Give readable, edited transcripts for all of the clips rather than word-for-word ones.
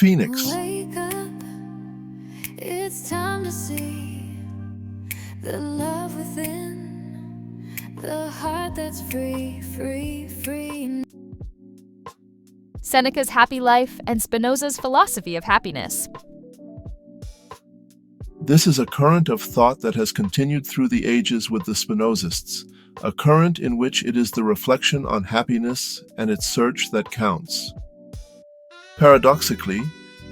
Phoenix. Wake up, it's time to see the love within, the heart that's free, free, free. Seneca's Happy Life and Spinoza's Philosophy of Happiness. This is a current of thought that has continued through the ages with the Spinozists, a current in which it is the reflection on happiness and its search that counts. Paradoxically,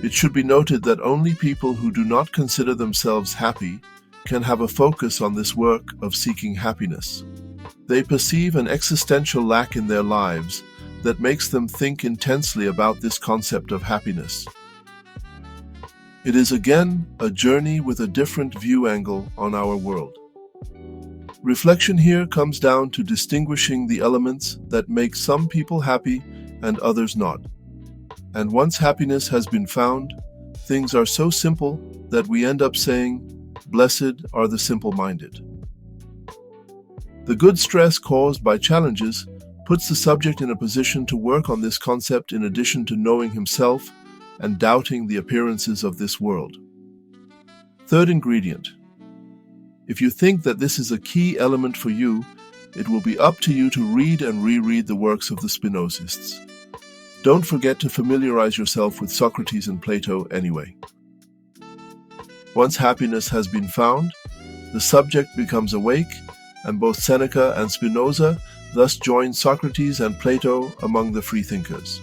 it should be noted that only people who do not consider themselves happy can have a focus on this work of seeking happiness. They perceive an existential lack in their lives that makes them think intensely about this concept of happiness. It is again a journey with a different view angle on our world. Reflection here comes down to distinguishing the elements that make some people happy and others not. And once happiness has been found, things are so simple that we end up saying, "Blessed are the simple-minded." The good stress caused by challenges puts the subject in a position to work on this concept in addition to knowing himself and doubting the appearances of this world. Third ingredient. If you think that this is a key element for you, it will be up to you to read and reread the works of the Spinozists. Don't forget to familiarize yourself with Socrates and Plato anyway. Once happiness has been found, the subject becomes awake, and both Seneca and Spinoza thus join Socrates and Plato among the freethinkers.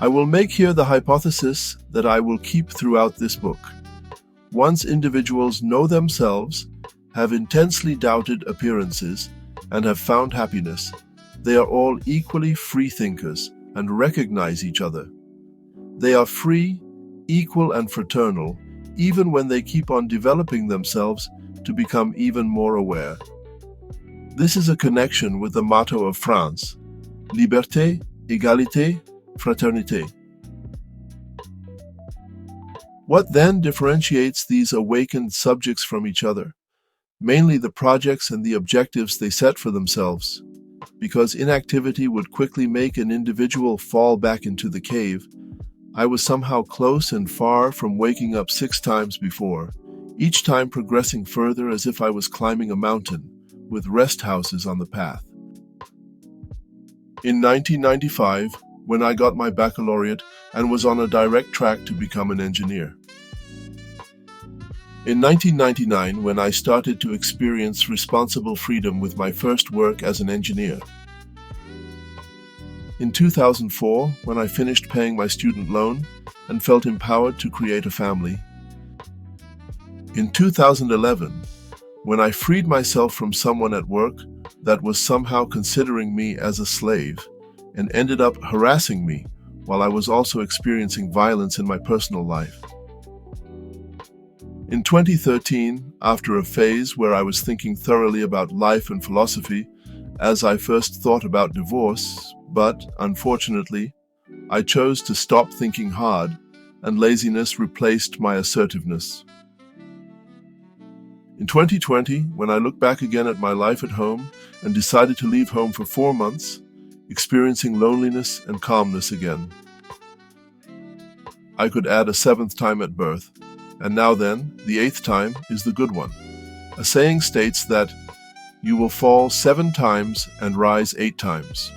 I will make here the hypothesis that I will keep throughout this book. Once individuals know themselves, have intensely doubted appearances, and have found happiness, they are all equally free thinkers and recognize each other. They are free, equal, and fraternal, even when they keep on developing themselves to become even more aware. This is a connection with the motto of France, Liberté, Égalité, Fraternité. What then differentiates these awakened subjects from each other? Mainly the projects and the objectives they set for themselves. Because inactivity would quickly make an individual fall back into the cave, I was somehow close and far from waking up 6 times before, each time progressing further as if I was climbing a mountain, with rest houses on the path. In 1995, when I got my baccalaureate and was on a direct track to become an engineer. In 1999, when I started to experience responsible freedom with my first work as an engineer. In 2004, when I finished paying my student loan and felt empowered to create a family. In 2011, when I freed myself from someone at work that was somehow considering me as a slave and ended up harassing me while I was also experiencing violence in my personal life. In 2013, after a phase where I was thinking thoroughly about life and philosophy, as I first thought about divorce, but, unfortunately, I chose to stop thinking hard, and laziness replaced my assertiveness. In 2020, when I look back again at my life at home and decided to leave home for 4 months, experiencing loneliness and calmness again. I could add a 7th time at birth. And now then, the 8th time is the good one. A saying states that you will fall 7 times and rise 8 times.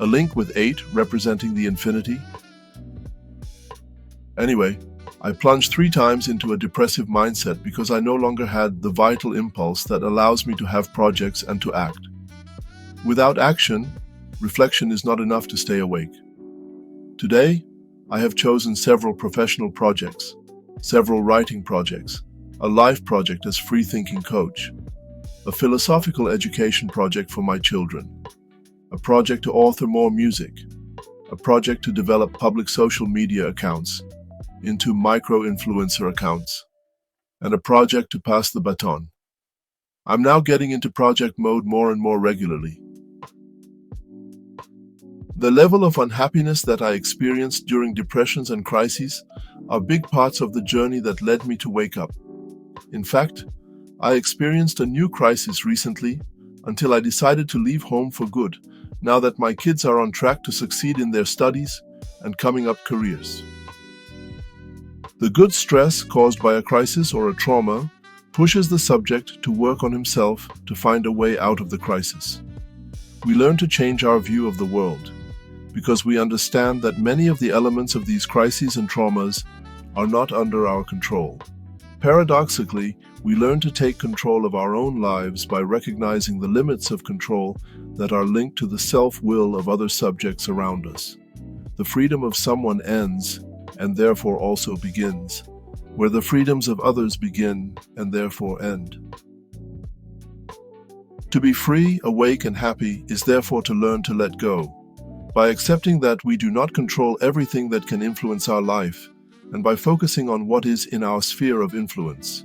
A link with 8 representing the infinity. Anyway, I plunged 3 times into a depressive mindset because I no longer had the vital impulse that allows me to have projects and to act. Without action, reflection is not enough to stay awake. Today, I have chosen several professional projects. Several writing projects, a life project as free-thinking coach, a philosophical education project for my children, a project to author more music, a project to develop public social media accounts into micro-influencer accounts, and a project to pass the baton. I'm now getting into project mode more and more regularly. The level of unhappiness that I experienced during depressions and crises are big parts of the journey that led me to wake up. In fact, I experienced a new crisis recently until I decided to leave home for good, now that my kids are on track to succeed in their studies and coming up careers. The good stress caused by a crisis or a trauma pushes the subject to work on himself to find a way out of the crisis. We learn to change our view of the world because we understand that many of the elements of these crises and traumas are not under our control. Paradoxically, we learn to take control of our own lives by recognizing the limits of control that are linked to the self-will of other subjects around us. The freedom of someone ends, and therefore also begins, where the freedoms of others begin and therefore end. To be free, awake, and happy is therefore to learn to let go. By accepting that we do not control everything that can influence our life, and by focusing on what is in our sphere of influence.